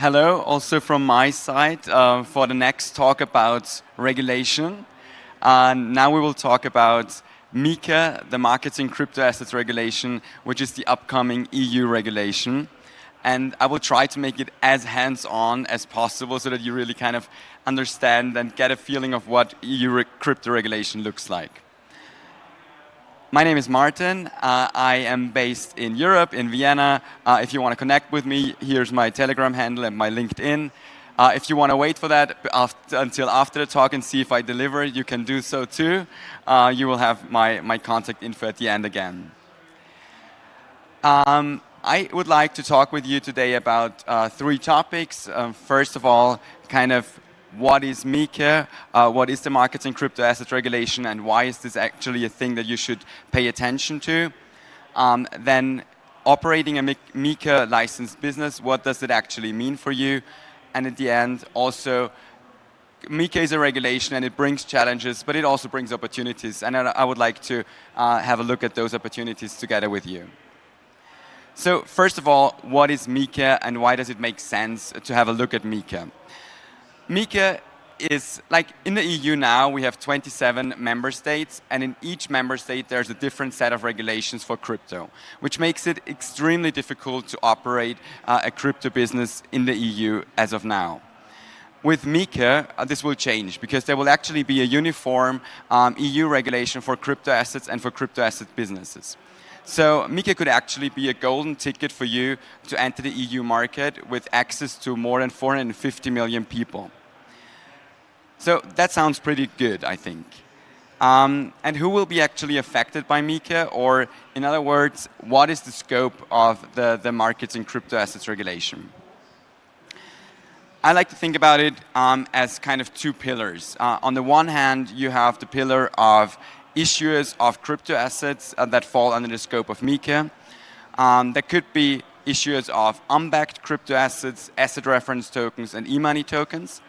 Hello, also from my side for the next talk about regulation. Now we will talk about MiCAR, the Markets in Crypto Assets Regulation, which is the upcoming EU regulation. And I will try to make it as hands-on as possible so that you really kind of understand and get a feeling of what EU crypto regulation looks like. My name is Martin. I am based in Europe, in Vienna. If you want to connect with me, here's my Telegram handle and my LinkedIn. If you want to wait for that until after the talk and see if I deliver, you can do so too. You will have my contact info at the end again. I would like to talk with you today about three topics. First of all, kind of what is MiCAR, what is the Markets in Crypto Assets Regulation, and why is this actually a thing that you should pay attention to? Then operating a MiCAR licensed business, what does it actually mean for you? And at the end, also, MiCAR is a regulation and it brings challenges, but it also brings opportunities. And I would like to have a look at those opportunities together with you. So first of all, what is MiCAR and why does it make sense to have a look at MiCAR? MiCAR is, like in the EU now, we have 27 member states, and in each member state there's a different set of regulations for crypto, which makes it extremely difficult to operate a crypto business in the EU as of now. With MiCAR, this will change because there will actually be a uniform EU regulation for crypto assets and for crypto asset businesses. So MiCAR could actually be a golden ticket for you to enter the EU market with access to more than 450 million people. So that sounds pretty good, I think. And who will be actually affected by MiCAR? Or in other words, what is the scope of the Markets in Crypto Assets Regulation? I like to think about it as kind of two pillars. On the one hand, you have the pillar of issuers of crypto assets that fall under the scope of MiCAR. There could be issuers of unbacked crypto assets, asset reference tokens, and e-money tokens.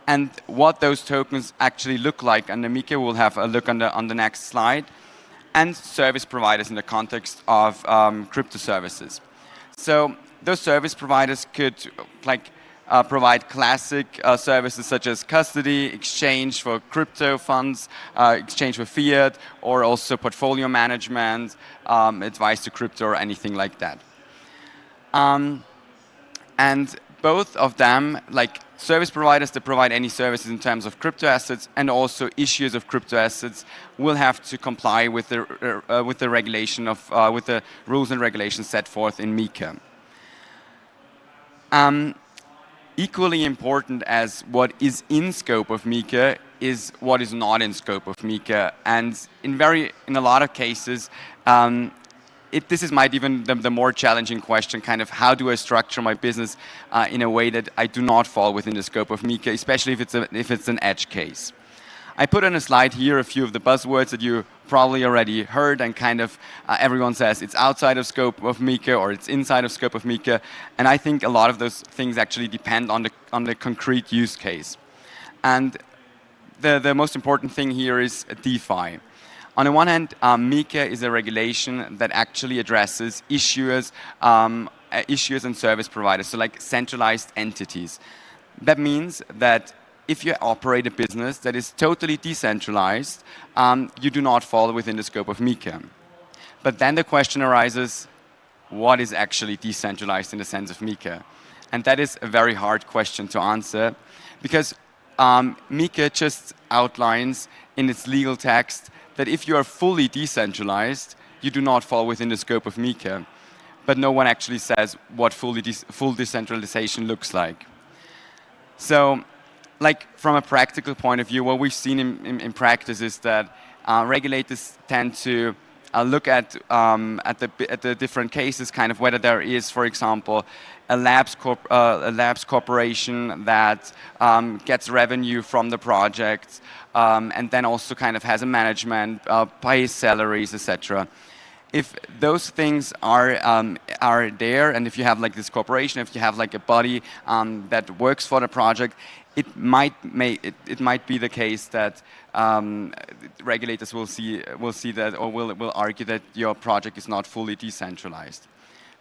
And what those tokens actually look like under MiCAR, we'll have a look on the next slide. And service providers in the context of crypto services. So those service providers could provide classic services such as custody, exchange for crypto funds, exchange for fiat, or also portfolio management, advice to crypto, or anything like that. And both of them, like service providers that provide any services in terms of crypto assets and also issuers of crypto assets, will have to comply with the regulation of with the rules and regulations set forth in MiCAR. Equally important as what is in scope of MiCAR is what is not in scope of MiCAR, and in a lot of cases, this might even the more challenging question, kind of how do I structure my business in a way that I do not fall within the scope of MiCAR, especially if it's an edge case. I put on a slide here a few of the buzzwords that you probably already heard, and kind of everyone says it's outside of scope of MiCAR or it's inside of scope of MiCAR, and I think a lot of those things actually depend on the concrete use case. And the most important thing here is DeFi. On the one hand, MiCAR is a regulation that actually addresses issuers and service providers, so like centralized entities. That means that if you operate a business that is totally decentralized, you do not fall within the scope of MiCAR. But then the question arises, what is actually decentralized in the sense of MiCAR? And that is a very hard question to answer, because MiCAR just outlines in its legal text that if you are fully decentralized, you do not fall within the scope of MiCAR. But no one actually says what full decentralization looks like. So, like from a practical point of view, what we've seen in practice is that regulators tend to look at the different cases, kind of whether there is, for example, a labs corporation that gets revenue from the project, and then also kind of has a management, pays salaries, etc. If those things are there, and if you have like this corporation, if you have like a body that works for the project, it might be the case that regulators will see that, or will argue that your project is not fully decentralized.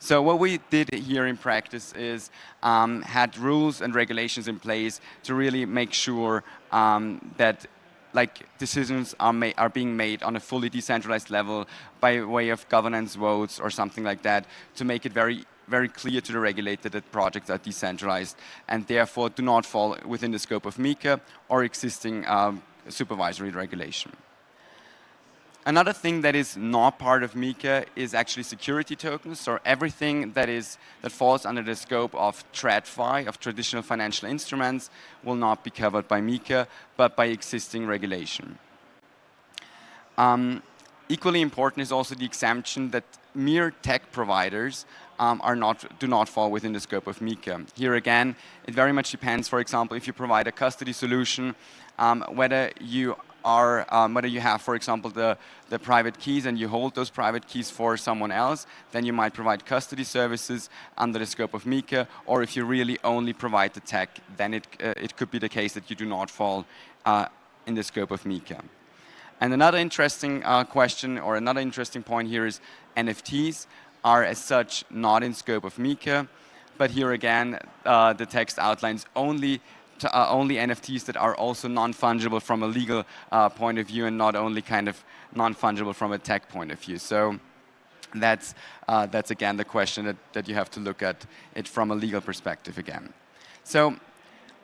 So what we did here in practice is had rules and regulations in place to really make sure that decisions are being made on a fully decentralized level by way of governance votes or something like that, to make it very clear to the regulator that projects are decentralized and therefore do not fall within the scope of MiCAR or existing supervisory regulation. Another thing that is not part of MiCAR is actually security tokens, so everything that falls under the scope of TradFi, of traditional financial instruments, will not be covered by MiCAR, but by existing regulation. Equally important is also the exemption that mere tech providers do not fall within the scope of MiCAR. Here again, it very much depends, for example, if you provide a custody solution, whether you have, for example, the private keys and you hold those private keys for someone else, then you might provide custody services under the scope of MiCAR, or if you really only provide the tech, then it could be the case that you do not fall in the scope of MiCAR. And another interesting question or another interesting point here is NFTs are as such not in scope of MiCAR, but here again the text outlines only NFTs that are also non-fungible from a legal point of view and not only kind of non-fungible from a tech point of view. So that's again the question that you have to look at it from a legal perspective again. So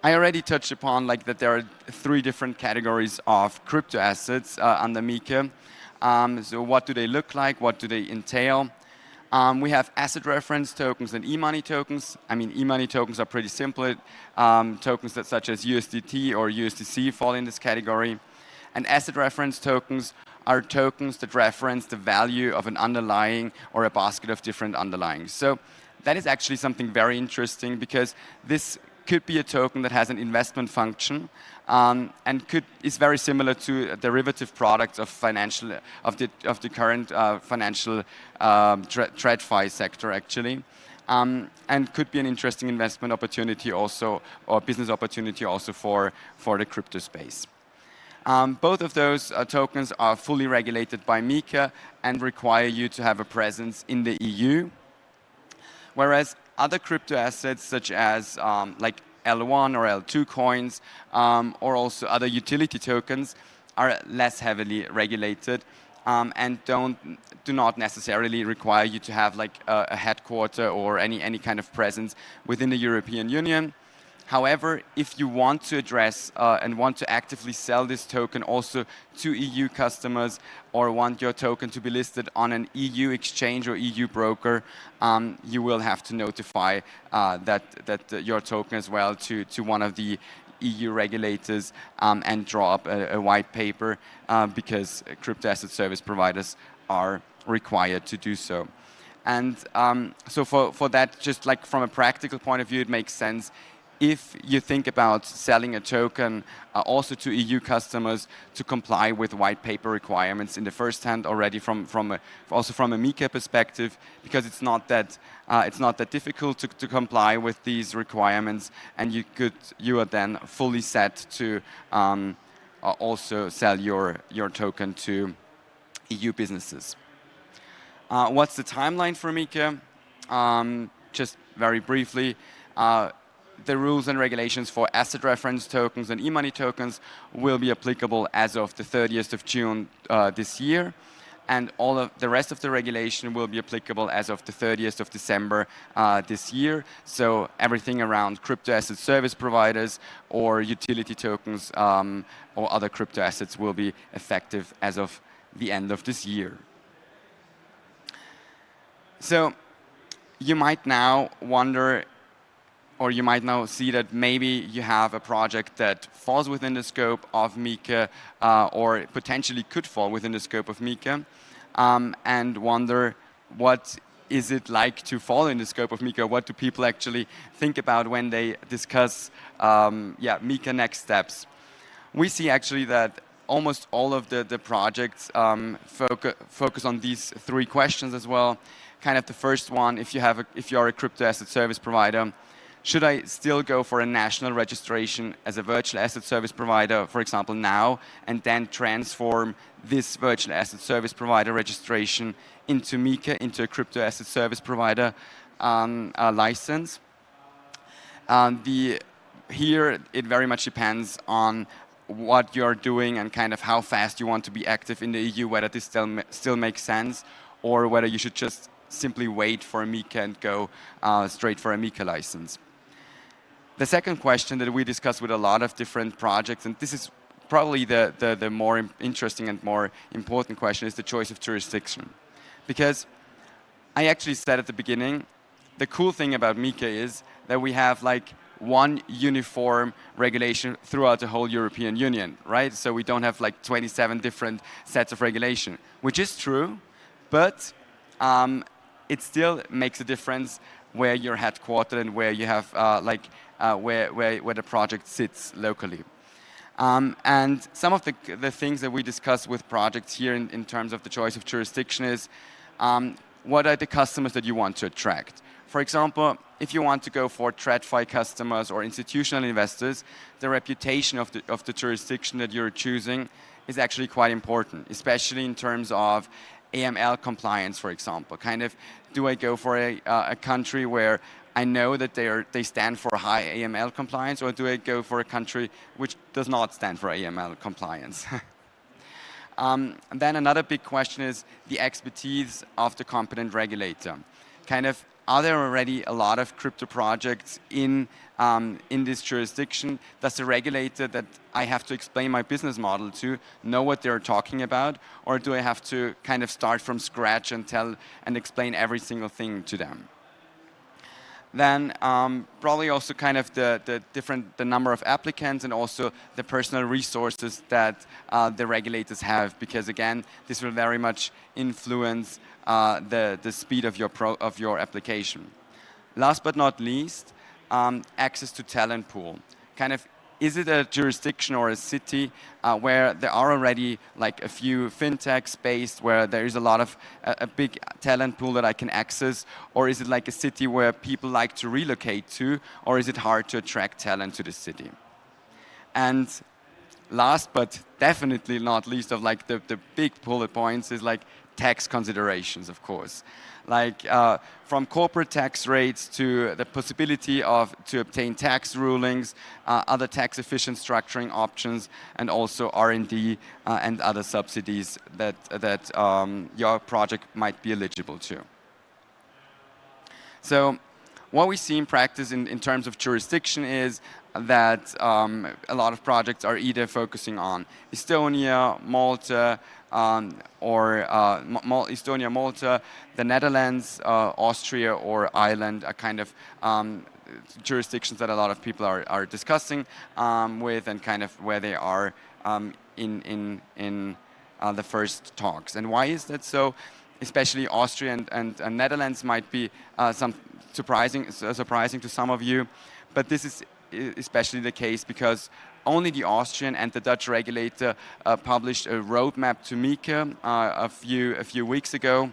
I already touched upon that there are 3 different categories of crypto assets under MiCAR. So what do they look like? What do they entail? We have asset reference tokens and e-money tokens. I mean, e-money tokens are pretty simple. Tokens such as USDT or USDC fall in this category. And asset reference tokens are tokens that reference the value of an underlying or a basket of different underlyings. So that is actually something very interesting, because this could be a token that has an investment function and is very similar to derivative products of the current financial TradFi sector actually, and could be an interesting investment opportunity also, or business opportunity also for the crypto space. Both of those tokens are fully regulated by MiCAR and require you to have a presence in the EU, whereas other crypto assets such as like L1 or L2 coins or also other utility tokens are less heavily regulated and do not necessarily require you to have like a headquarter or any kind of presence within the European Union. However, if you want to address and want to actively sell this token also to EU customers, or want your token to be listed on an EU exchange or EU broker, you will have to notify your token as well to one of the EU regulators and draw up a white paper because crypto asset service providers are required to do so. And so for that, just like from a practical point of view, it makes sense if you think about selling a token also to EU customers to comply with white paper requirements in the first hand already also from a MiCAR perspective, because it's not that difficult to comply with these requirements, and you are then fully set to also sell your token to EU businesses. What's the timeline for MiCAR? Just very briefly. The rules and regulations for asset reference tokens and e-money tokens will be applicable as of the 30th of June this year, and all of the rest of the regulation will be applicable as of the 30th of December this year. So everything around crypto asset service providers or utility tokens or other crypto assets will be effective as of the end of this year. So you might now wonder, or you might now see that maybe you have a project that falls within the scope of MiCAR or potentially could fall within the scope of MiCAR, and wonder what is it like to fall in the scope of MiCAR? What do people actually think about when they discuss MiCAR next steps? We see actually that almost all of the projects focus on these 3 questions as well. Kind of the first one, if you're a crypto asset service provider, should I still go for a national registration as a virtual asset service provider, for example, now, and then transform this virtual asset service provider registration into MiCAR, into a crypto asset service provider license. Here, it very much depends on what you're doing and kind of how fast you want to be active in the EU, whether this still makes sense, or whether you should just simply wait for a MiCAR and go straight for a MiCAR license. The second question that we discuss with a lot of different projects, and this is probably the more interesting and more important question, is the choice of jurisdiction. Because I actually said at the beginning, the cool thing about MiCAR is that we have like one uniform regulation throughout the whole European Union, right? So we don't have like 27 different sets of regulation, which is true, but it still makes a difference where you're headquartered and where you have where the project sits locally. And some of the things that we discuss with projects here in terms of the choice of jurisdiction is what are the customers that you want to attract? For example, if you want to go for TradFi customers or institutional investors, the reputation of the jurisdiction that you're choosing is actually quite important, especially in terms of AML compliance, for example. Kind of, do I go for a country where I know that they stand for high AML compliance, or do I go for a country which does not stand for AML compliance? And then another big question is the expertise of the competent regulator. Kind of, are there already a lot of crypto projects in this jurisdiction? Does the regulator that I have to explain my business model to know what they're talking about? Or do I have to kind of start from scratch and tell and explain every single thing to them? Then probably also kind of the number of applicants and also the personal resources that the regulators have, because again, this will very much influence the speed of your application. Last but not least, access to talent pool. Kind of, is it a jurisdiction or a city where there are already like a few fintechs based, where there is a lot of a big talent pool that I can access, or is it like a city where people like to relocate to, or is it hard to attract talent to the city? And last but definitely not least of like the big bullet points is like tax considerations, of course. Like from corporate tax rates to the possibility to obtain tax rulings, other tax efficient structuring options, and also R&D and other subsidies that your project might be eligible to. So what we see in practice in terms of jurisdiction is that a lot of projects are either focusing on Estonia, Malta, Estonia, Malta, the Netherlands, Austria, or Ireland are kind of jurisdictions that a lot of people are discussing with, and kind of where they are in the first talks. And why is that so? Especially Austria and Netherlands might be surprising to some of you, but this is especially the case because only the Austrian and the Dutch regulator published a roadmap to MiCAR a few weeks ago,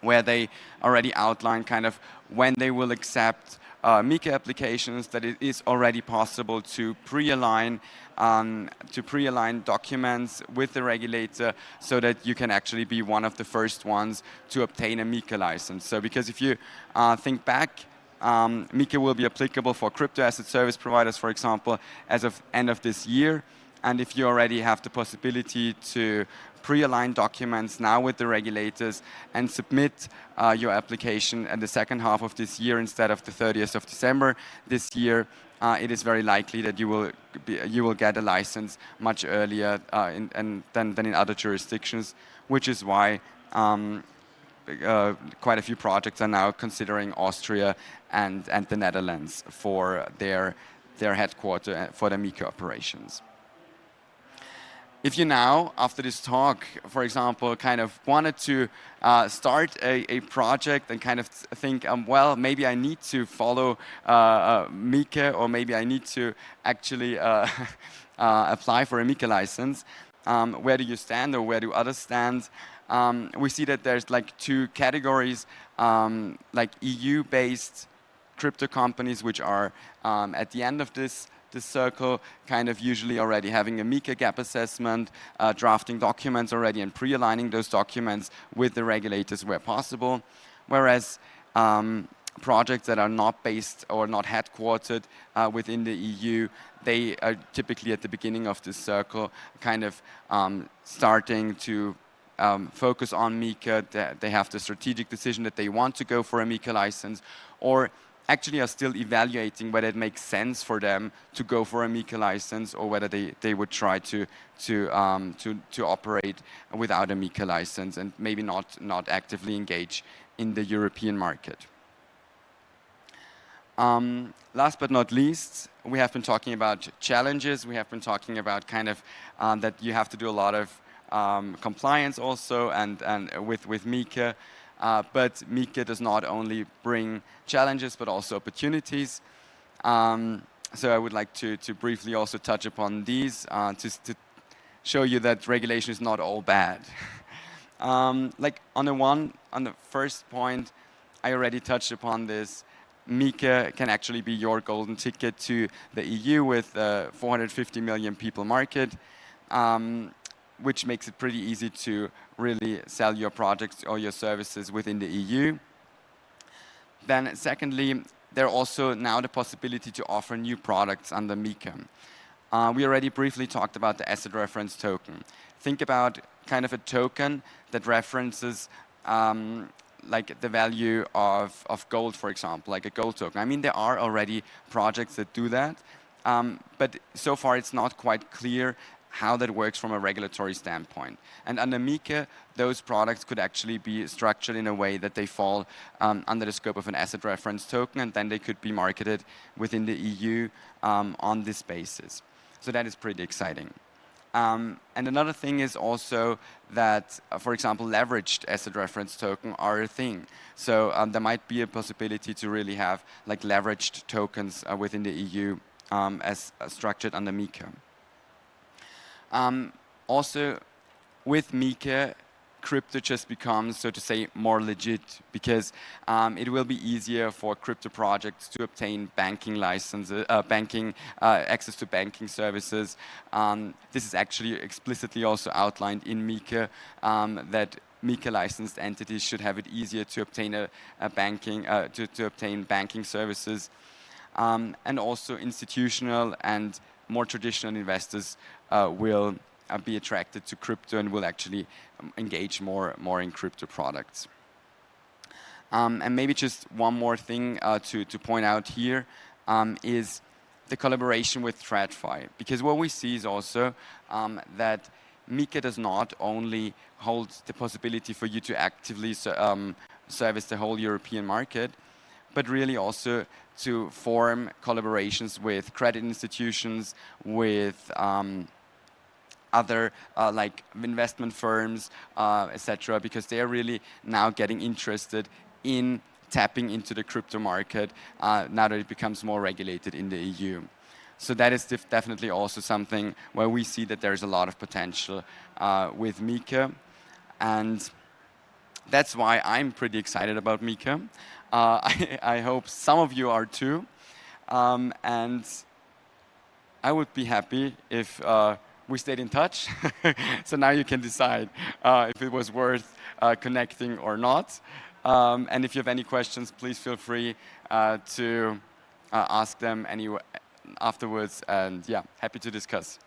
where they already outlined kind of when they will accept MiCAR applications, that it is already possible to pre-align documents with the regulator, so that you can actually be one of the first ones to obtain a MiCAR license. So because if you think back, MiCAR will be applicable for crypto asset service providers, for example, as of end of this year. And if you already have the possibility to pre-align documents now with the regulators and submit your application in the second half of this year instead of the 30th of December this year, it is very likely that you will get a license much earlier than in other jurisdictions, which is why quite a few projects are now considering Austria and the Netherlands for their headquarter for the MiCAR operations. If you now, after this talk, for example, kind of wanted to start a project and kind of think, well, maybe I need to follow MiCAR, or maybe I need to actually apply for a MiCAR license, where do you stand, or where do others stand? We see that there's like two categories, like EU-based crypto companies, which are at the end of this this circle, kind of usually already having a MiCAR gap assessment, drafting documents already and pre-aligning those documents with the regulators where possible. Whereas projects that are not based or not headquartered within the EU, they are typically at the beginning of this circle kind of starting to focus on MiCAR. They have the strategic decision that they want to go for a MiCAR license, or actually are still evaluating whether it makes sense for them to go for a MiCAR license, or whether they would try to operate without a MiCAR license and maybe not actively engage in the European market. Last but not least, we have been talking about challenges. We have been talking about kind of that you have to do a lot of compliance also and with MiCAR. But MiCAR does not only bring challenges but also opportunities. So I would like to briefly also touch upon these just to show you that regulation is not all bad. Like on the first point, I already touched upon this. MiCAR can actually be your golden ticket to the EU with a 450 million people market, which makes it pretty easy to really sell your products or your services within the EU. Then secondly, there are also now the possibility to offer new products under MiCAR. We already briefly talked about the asset reference token. Think about kind of a token that references like the value of gold, for example, like a gold token. I mean, there are already projects that do that, but so far it's not quite clear how that works from a regulatory standpoint. And under MiCAR, those products could actually be structured in a way that they fall under the scope of an asset reference token, and then they could be marketed within the EU on this basis. So that is pretty exciting. And another thing is also that, for example, leveraged asset reference token are a thing. So there might be a possibility to really have like leveraged tokens within the EU as structured under MiCAR. Also, with MiCAR, crypto just becomes, so to say, more legit, because it will be easier for crypto projects to obtain banking licenses, access to banking services. This is actually explicitly also outlined in MiCAR, that MiCAR licensed entities should have it easier to obtain to obtain banking services, and also institutional and more traditional investors will be attracted to crypto and will actually engage more in crypto products. And maybe just one more thing to point out here is the collaboration with TradFi, because what we see is also that MiCAR does not only hold the possibility for you to actively service the whole European market, but really also to form collaborations with credit institutions, with other like investment firms, etc., because they are really now getting interested in tapping into the crypto market now that it becomes more regulated in the EU. So that is definitely also something where we see that there is a lot of potential with MiCAR, and that's why I'm pretty excited about MiCAR. I hope some of you are too, and I would be happy if we stayed in touch. So now you can decide if it was worth connecting or not. And if you have any questions, please feel free to ask them afterwards. And yeah, happy to discuss.